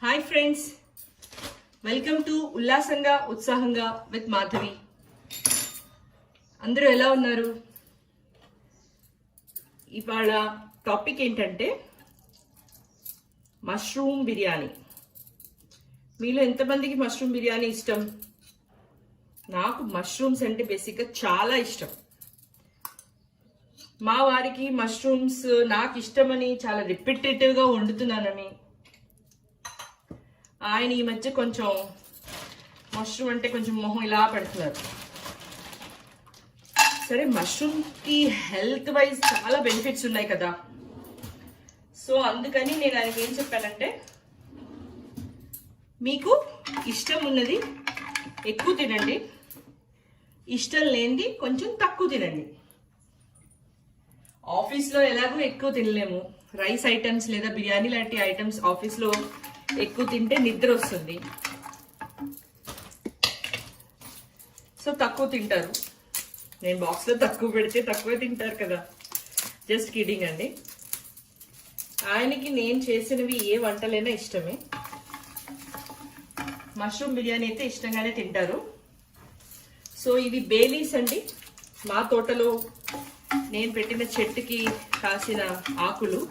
Hi friends, welcome to ఉల్లాసంగా ఉత్సాహంగా with Madhavi. అందరూ ఎలా ఉన్నారు? ఇవాళ టాపిక్ ఏంటంటే మష్రూమ్ బిర్యానీ. మీలో ఎంతమందికి మష్రూమ్ బిర్యానీ ఇష్టం? నాకు మష్రూమ్స్ అంటే బేసిక్గా చాలా ఇష్టం. మా వారికి మష్రూమ్స్ నాకు ఇష్టమని చాలా రిపిటేటివ్గా వండుతున్నానని ఆయన ఈ మధ్య కొంచెం మష్రూమ్ అంటే కొంచెం మొహం ఇలా పెడుతున్నారు. సరే, మష్రూమ్కి హెల్త్ వైజ్ చాలా బెనిఫిట్స్ ఉన్నాయి కదా. సో అందుకని నేను ఆయనకి ఏం చెప్పానంటే, మీకు ఇష్టం ఉన్నది ఎక్కువ తినండి, ఇష్టం లేనిది కొంచెం తక్కువ తినండి. ఆఫీస్లో ఎలాగో ఎక్కువ తినలేము. రైస్ ఐటమ్స్ లేదా బిర్యానీ లాంటి ఐటమ్స్ ఆఫీస్లో ఎక్కువ తింటే నిద్ర వస్తుంది. సో తక్కువ తింటారు. నేను బాక్స్లో తక్కువ పెడితే తక్కువ తింటారు కదా. జస్ట్ కిడింగ్ అండి. ఆయనకి నేను చేసినవి ఏ వంటలైనా ఇష్టమే. మష్రూమ్ బిర్యానీ అయితే ఇష్టంగానే తింటారు. సో ఇవి బేలీస్ అండి. మా తోటలో నేను పెట్టిన చెట్టుకి కాసిన ఆకులు.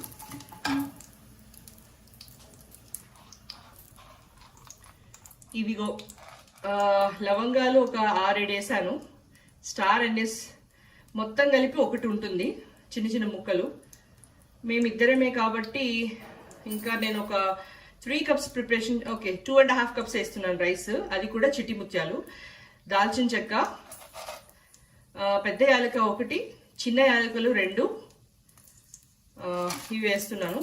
ఇవిగో లవంగాలు ఒక 6-7 వేసాను. స్టార్ ఎన్ఎస్ మొత్తం కలిపి ఒకటి ఉంటుంది, చిన్న చిన్న ముక్కలు. మేమిద్దరమే కాబట్టి ఇంకా నేను ఒక 3 కప్స్ ప్రిపరేషన్, 2.5 కప్స్ వేస్తున్నాను రైస్. అది కూడా చిట్టి ముత్యాలు, దాల్చిన చెక్క, పెద్ద యాలక 1, చిన్న యాలకలు 2 ఇవి వేస్తున్నాను.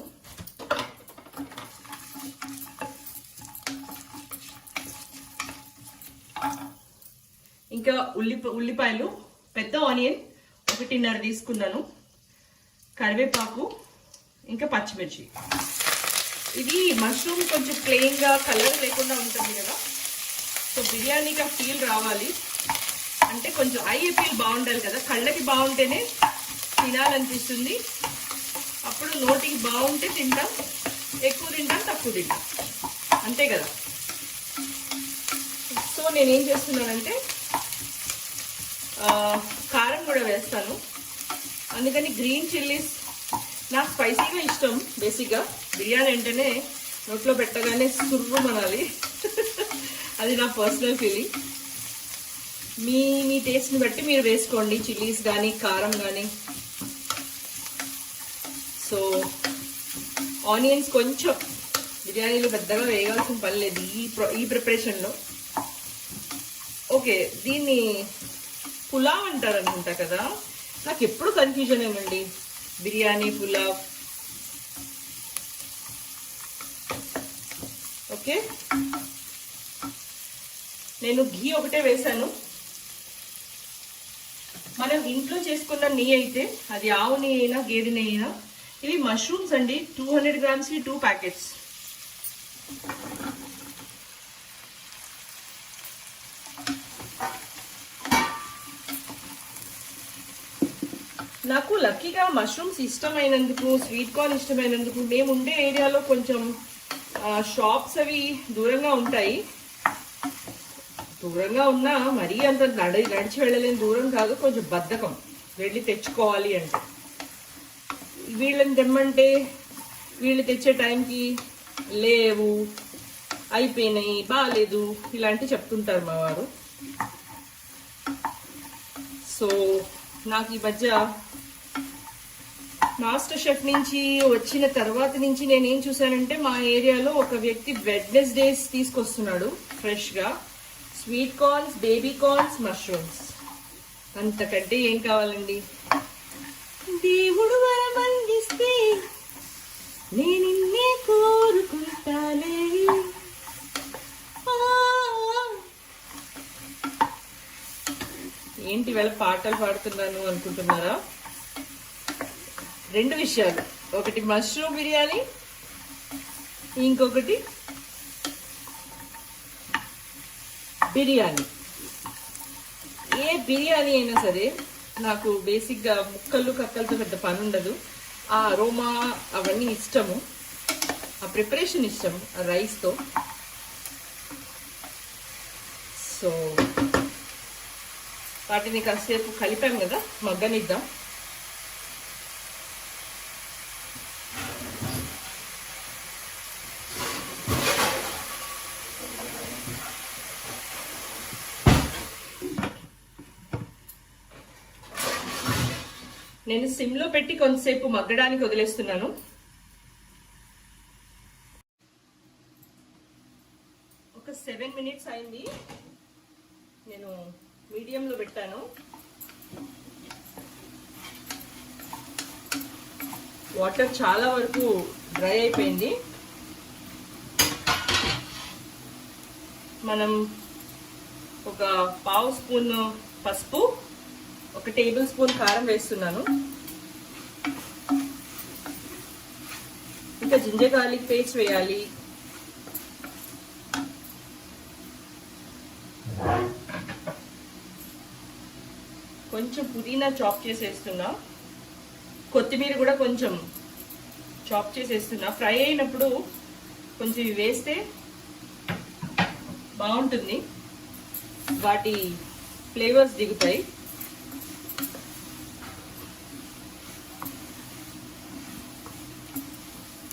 ఇంకా ఉల్లిపాయలు, పెద్ద ఆనియన్ 1.5 తీసుకున్నాను, కరివేపాకు, ఇంకా పచ్చిమిర్చి. ఇది మష్రూమ్ కొంచెం ప్లెయిన్గా కలర్ లేకుండా ఉంటుంది కదా. సో బిర్యానీకి ఫీల్ రావాలి అంటే కొంచెం ఐ ఫీల్ బాగుండాలి కదా. కళ్ళకి బాగుంటేనే తినాలనిపిస్తుంది. అప్పుడు నోటికి బాగుంటే తింటాం, ఎక్కువ తింటాం, తక్కువ తింటాం, అంతే కదా. సో నేనేం చేస్తున్నానంటే కారం కూడా వేస్తాను. అందుకని గ్రీన్ చిల్లీస్, నాకు స్పైసీగా ఇష్టం. బేసిక్గా బిర్యానీ అంటేనే నోట్లో పెట్టగానే సుర్రుమనాలి. అది నా పర్సనల్ ఫీలింగ్. మీ టేస్ట్ని బట్టి మీరు వేసుకోండి, చిల్లీస్ కానీ కారం కానీ. సో ఆనియన్స్ కొంచెం బిర్యానీలో పెద్దగా వేయాల్సిన పని లేదు ఈ ప్రిపరేషన్లో. ఓకే, దీన్ని పులావ్ అంటారు అనుకుంటా కదా. నాకు ఎప్పుడు కన్ఫ్యూజన్ ఏమండి, బిర్యానీ పులావ్. ఓకే, నేను ఘీ ఒకటే వేసాను. మనం ఇంట్లో చేసుకున్న నెయ్యి అయితే అది ఆవు నెయ్యి అయినా గేదె నెయ్యి అయినా. ఇవి మష్రూమ్స్ అండి, 200 గ్రామ్స్కి 2 ప్యాకెట్స్. నాకు లక్కీగా మష్రూమ్స్ ఇష్టమైనందుకు, స్వీట్ కార్న్ ఇష్టమైనందుకు, మేము ఉండే ఏరియాలో కొంచెం షాప్స్ అవి దూరంగా ఉంటాయి. దూరంగా ఉన్నా మరీ అంత నడిచి వెళ్ళలేని దూరం కాదు, కొంచెం బద్ధకం వెళ్ళి తెచ్చుకోవాలి అంటే. వీళ్ళని తెమ్మంటే వీళ్ళు తెచ్చే టైంకి లేవు, అయిపోయినాయి, బాగాలేదు, ఇలాంటివి చెప్తుంటారు మా వారు. సో నాకు ఈ మధ్య మాస్టర్ షెఫ్ నుంచి వచ్చిన తర్వాత నుంచి నేనేం చూసానంటే, మా ఏరియాలో ఒక వ్యక్తి వెడ్నెస్డేస్ తీసుకొస్తున్నాడు ఫ్రెష్గా sweet corns, baby corns, mushrooms. అంతకంటే ఏం కావాలండి? దేవుడు వరమందిస్తే నేనిన్నే కోరుకుంటాలే. ఏంటి వేళ పాటలు పాడుతున్నాను అనుకుంటున్నారా? 2 విషయాలు, ఒకటి మష్రూమ్ బిర్యానీ, ఇంకొకటి బిర్యానీ. ఏ బిర్యానీ అయినా సరే నాకు బేసిక్గా ముక్కలు కక్కలతో పెద్ద పని ఉండదు. ఆ అరోమా అవన్నీ ఇష్టము. ఆ ప్రిపరేషన్ ఇష్టం రైస్తో. సో వాటిని కాసేపు కలిపాం కదా, మగ్గనిద్దాం. నేను సిమ్లో పెట్టి కొంతసేపు మగ్గడానికి వదిలేస్తున్నాను. ఒక 7 minutes అయింది. నేను మీడియంలో పెట్టాను. వాటర్ చాలా వరకు డ్రై అయిపోయింది. మనం ఒక 1/2 స్పూన్ పసుపు, 1 టేబుల్ స్పూన్ కారం వేస్తున్నాను. ఇంకా జింజర్ గార్లిక్ పేస్ట్ వేయాలి. కొంచెం పుదీనా చాప్ చేసేస్తున్నా, కొత్తిమీర కూడా కొంచెం చాప్ చేసేస్తున్నా. ఫ్రై అయినప్పుడు కొంచెం ఇవి వేస్తే బాగుంటుంది, వాటి ఫ్లేవర్స్ దిగుతాయి.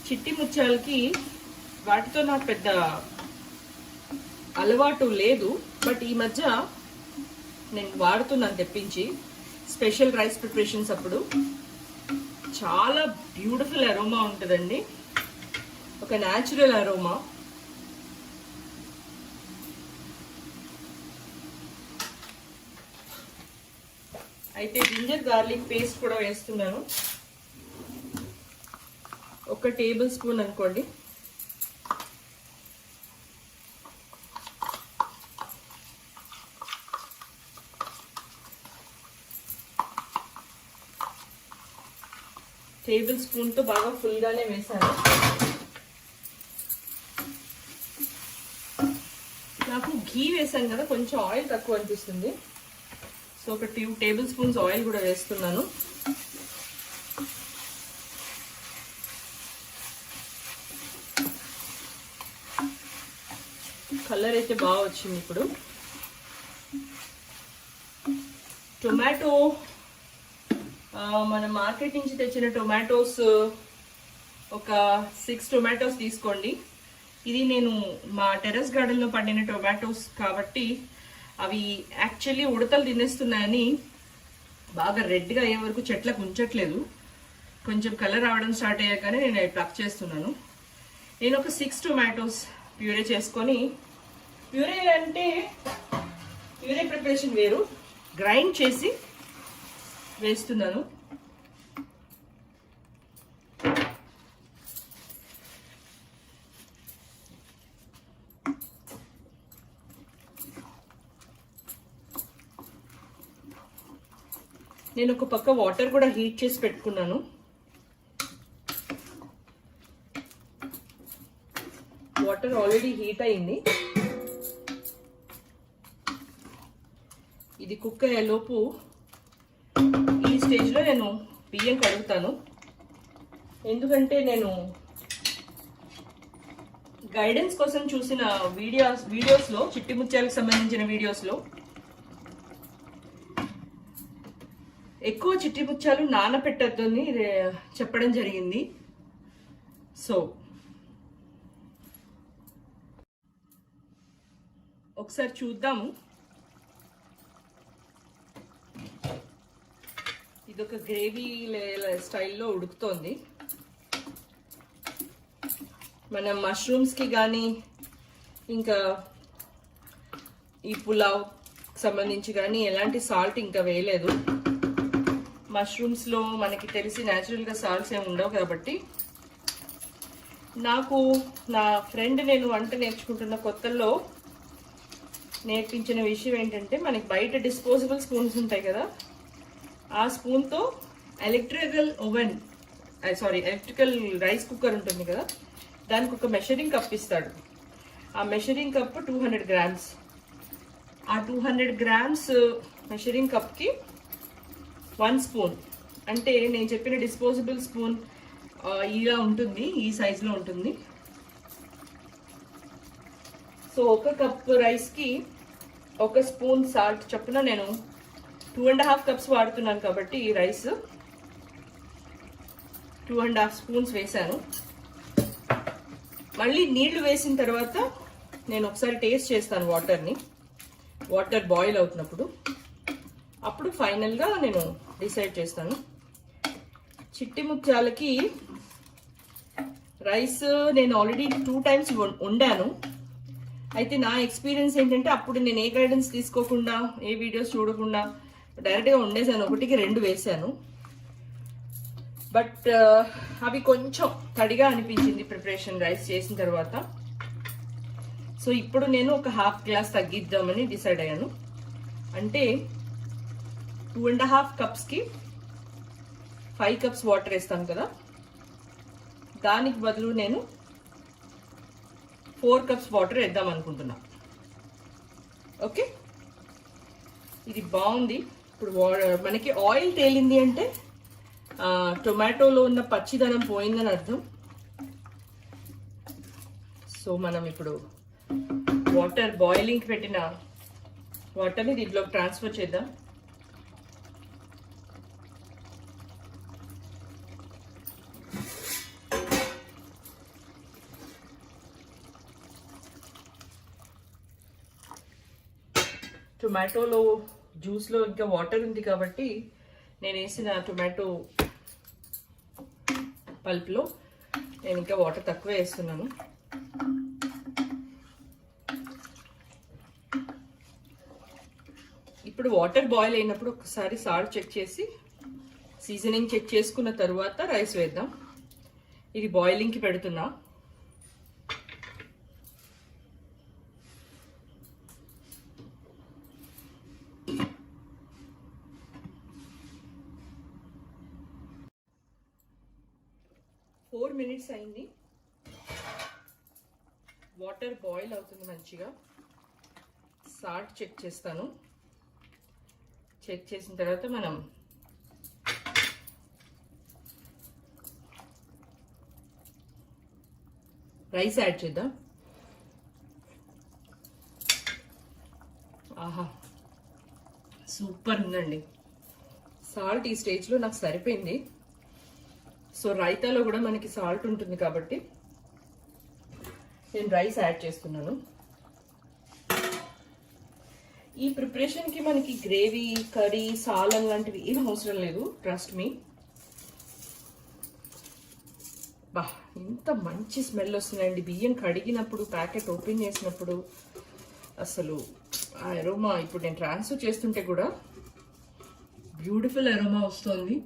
చిట్టి ముత్యాలకి వాటితో నాకు పెద్ద అలవాటు లేదు, బట్ ఈ మధ్య నేను వాడుతున్నాను తెప్పించి స్పెషల్ రైస్ ప్రిపరేషన్స్ అప్పుడు. చాలా బ్యూటిఫుల్ అరోమా ఉంటుందండి, ఒక న్యాచురల్ అరోమా. అయితే జింజర్ గార్లిక్ పేస్ట్ కూడా వేస్తున్నాను, 1 టేబుల్ స్పూన్ అనుకోండి. టేబుల్ స్పూన్తో బాగా ఫుల్గానే వేసాను. నాకు ఘీ వేసాను కదా, కొంచెం ఆయిల్ తక్కువ అనిపిస్తుంది. సో ఒక 2 టేబుల్ స్పూన్స్ ఆయిల్ కూడా వేస్తున్నాను. కలర్ అయితే బాగా వచ్చింది. ఇప్పుడు టొమాటో, మన మార్కెట్ నుంచి తెచ్చిన టొమాటోస్ ఒక 6 టొమాటోస్ తీసుకోండి. ఇది నేను మా టెర్రస్ గార్డెన్లో పండిన టొమాటోస్ కాబట్టి అవి యాక్చువల్లీ ఉడతలు తినేస్తున్నాయని బాగా రెడ్గా అయ్యే వరకు చెట్లకు ఉంచట్లేదు. కొంచెం కలర్ రావడం స్టార్ట్ అయ్యాకనే నేను అవి ప్లక్ చేస్తున్నాను. నేను ఒక 6 టొమాటోస్ ప్యూరే చేసుకొని, ప్యూరే అంటే ప్యూరే ప్రిపరేషన్ వేరు, గ్రైండ్ చేసి వేస్తున్నాను. నేను ఒక పక్క వాటర్ కూడా హీట్ చేసి పెట్టుకున్నాను. వాటర్ ఆల్రెడీ హీట్ అయింది. ఇది కుక్ అయ్యేలోపు ఈ స్టేజ్లో నేను బియ్యం కడుగుతాను. ఎందుకంటే నేను గైడెన్స్ కోసం చూసిన వీడియోస్లో, చిట్టి ముత్యాలకు సంబంధించిన వీడియోస్లో ఎక్కువ చిట్టి ముత్యాలు నానపెట్టద్దు అని చెప్పడం జరిగింది. సో ఒకసారి చూద్దాము. ఇదొక గ్రేవీ స్టైల్లో ఉడుకుతోంది. మనం మష్రూమ్స్కి కానీ ఇంకా ఈ పులావ్ సంబంధించి కానీ ఎలాంటి సాల్ట్ ఇంకా వేయలేదు. మష్రూమ్స్లో మనకి తెలిసి న్యాచురల్గా సాల్ట్స్ ఏమి ఉండవు కాబట్టి. నాకు నా ఫ్రెండ్, నేను వంట నేర్చుకుంటున్న కొత్తల్లో నేర్పించిన విషయం ఏంటంటే, మనకి బయట డిస్పోజబుల్ స్పూన్స్ ఉంటాయి కదా, ఆ స్పూన్తో ఎలక్ట్రికల్ రైస్ కుక్కర్ ఉంటుంది కదా, దానికి ఒక మెషరింగ్ కప్ ఇస్తాడు. ఆ మెషరింగ్ కప్ 200 grams. ఆ 200 grams మెషరింగ్ కప్కి 1 స్పూన్. అంటే నేను చెప్పిన డిస్పోజబుల్ స్పూన్ ఇలా ఉంటుంది, ఈ సైజులో ఉంటుంది. సో 1 కప్ రైస్కి 1 స్పూన్ సాల్ట్ చొప్పున నేను 2.5 కప్స్ వాడుతున్నాను కాబట్టి ఈ రైస్ 2.5 స్పూన్స్ వేసాను. మళ్ళీ నీళ్లు వేసిన తర్వాత నేను ఒకసారి టేస్ట్ చేస్తాను వాటర్ బాయిల్ అవుతున్నప్పుడు. అప్పుడు ఫైనల్గా నేను డిసైడ్ చేస్తాను. చిట్టి ముత్యాలకి రైస్ నేను ఆల్రెడీ 2 టైమ్స్ వండాను. అయితే నా ఎక్స్పీరియన్స్ ఏంటంటే అప్పుడు నేను ఏ గైడెన్స్ తీసుకోకుండా ఏ వీడియోస్ చూడకుండా డైరెక్ట్గా వండేసాను. 1కి 2 వేసాను. బట్ అవి కొంచెం తడిగా అనిపించింది ప్రిపరేషన్ రైస్ చేసిన తర్వాత. సో ఇప్పుడు నేను ఒక 1/2 గ్లాస్ తగ్గిద్దామని డిసైడ్ అయ్యాను. అంటే 2.5 కప్స్కి 5 కప్స్ వాటర్ వేస్తాను కదా, దానికి బదులు నేను 4 కప్స్ వాటర్ వేద్దాం అనుకుంటున్నా. ఓకే, ఇది బాగుంది. ఇప్పుడు మనకి ఆయిల్ తేలింది అంటే టొమాటోలో ఉన్న పచ్చిదనం పోయిందని అర్థం. సో మనం ఇప్పుడు వాటర్ బాయిలింగ్ పెట్టిన వాటర్ని దీంట్లోకి ట్రాన్స్ఫర్ చేద్దాం. టొమాటోలో జ్యూస్లో ఇంకా వాటర్ ఉంది కాబట్టి నేను వేసిన టొమాటో పల్ప్లో నేను ఇంకా వాటర్ తక్కువ వేస్తున్నాను. ఇప్పుడు వాటర్ బాయిల్ అయినప్పుడు ఒకసారి సాల్ట్ చెక్ చేసి సీజనింగ్ చెక్ చేసుకున్న తర్వాత రైస్ వేద్దాం. ఇది బాయిలింగ్కి పెడుతున్నా. ఫోర్ మినిట్స్ అయింది. వాటర్ బాయిల్ అవుతుంది మంచిగా. సాల్ట్ చెక్ చేస్తాను. చెక్ చేసిన తర్వాత మనం రైస్ యాడ్ చేద్దాం. ఆహా, సూపర్ ఉందండి. సాల్ట్ ఈ స్టేజ్లో నాకు సరిపోయింది. సో రైతాలో కూడా మనకి సాల్ట్ ఉంటుంది కాబట్టి నేను రైస్ యాడ్ చేస్తున్నాను. ఈ ప్రిపరేషన్కి మనకి గ్రేవీ, కర్రీ, సాలం లాంటివి ఏం అవసరం లేదు. Trust me. బా, ఇంత మంచి స్మెల్ వస్తున్నాయండి. బియ్యం కడిగినప్పుడు, ప్యాకెట్ ఓపెన్ చేసినప్పుడు అసలు ఆ అరోమా, ఇప్పుడు నేను ట్రాన్స్ఫర్ చేస్తుంటే కూడా బ్యూటిఫుల్ అరోమా వస్తుంది.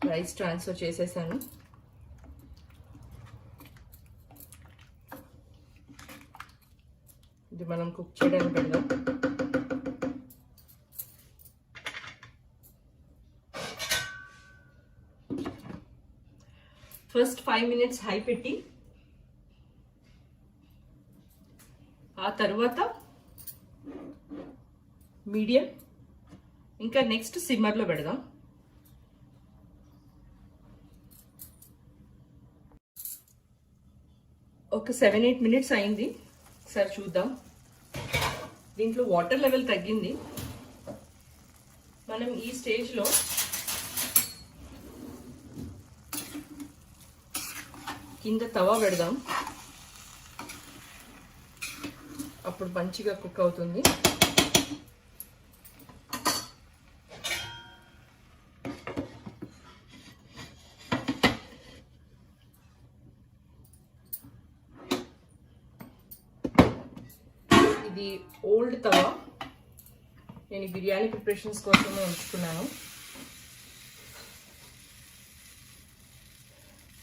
రైస్ ట్రాన్స్ఫర్ చేసేసాను. ఇది మనం కుక్ చేయడానికి పెడదాం. ఫస్ట్ 5 మినిట్స్ హై పెట్టి ఆ తర్వాత మీడియం, ఇంకా నెక్స్ట్ సిమ్మర్లో పెడదాం. ఒక 7-8 మినిట్స్ అయింది. సరే చూద్దాం. దీంట్లో వాటర్ లెవెల్ తగ్గింది. మనం ఈ స్టేజ్లో కింద తవా పెడదాం. అప్పుడు మంచిగా కుక్ అవుతుంది. ఇది ఓల్డ్ తవా, నేను బిర్యానీ ప్రిపరేషన్స్ కోసమే ఉంచుకున్నాను.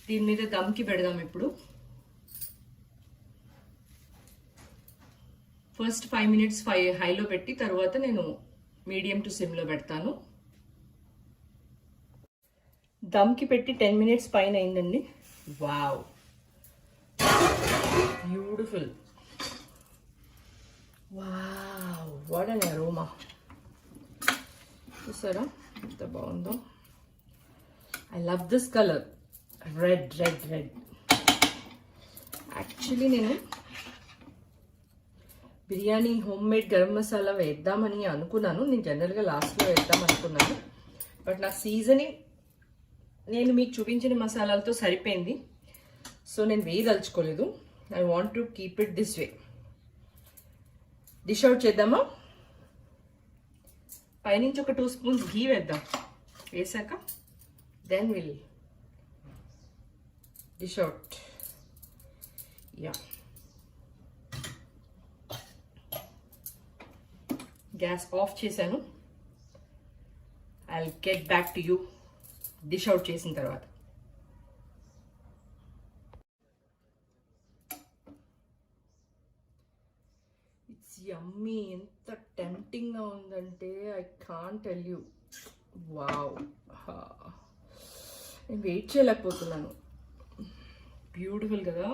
దీని మీద దమ్కి పెడదాం. ఇప్పుడు ఫస్ట్ 5 మినిట్స్ హైలో పెట్టి తర్వాత నేను మీడియం టు సిమ్లో పెడతాను. దమ్కి పెట్టి 10 మినిట్స్ పైన అయిందండి. Wow, beautiful. Wow, what an aroma. చూసారా ఎంత బాగుందో. I love this colour, red red red. Actually నేను బిర్యానీ హోమ్ మేడ్ గరం మసాలా వేద్దామని అనుకున్నాను. నేను జనరల్గా లాస్ట్లో వేద్దాం అనుకున్నాను, బట్ నా సీజనింగ్ నేను మీకు చూపించిన మసాలాలతో సరిపోయింది. సో నేను వేయదలుచుకోలేదు. I want to keep it this way. Dish out చేద్దామా? పైనుంచి ఒక 2 స్పూన్స్ ఘీ వేద్దాం. వేసాక then will dish out. Yeah, gas off చేశాను. I will get back to you dish out చేసిన తర్వాత. It's yummy. ఎంత టెంప్టింగ్గా ఉందంటే I can't tell you. Wow, నేను వెయిట్ చేయలేకపోతున్నాను. బ్యూటిఫుల్ కదా.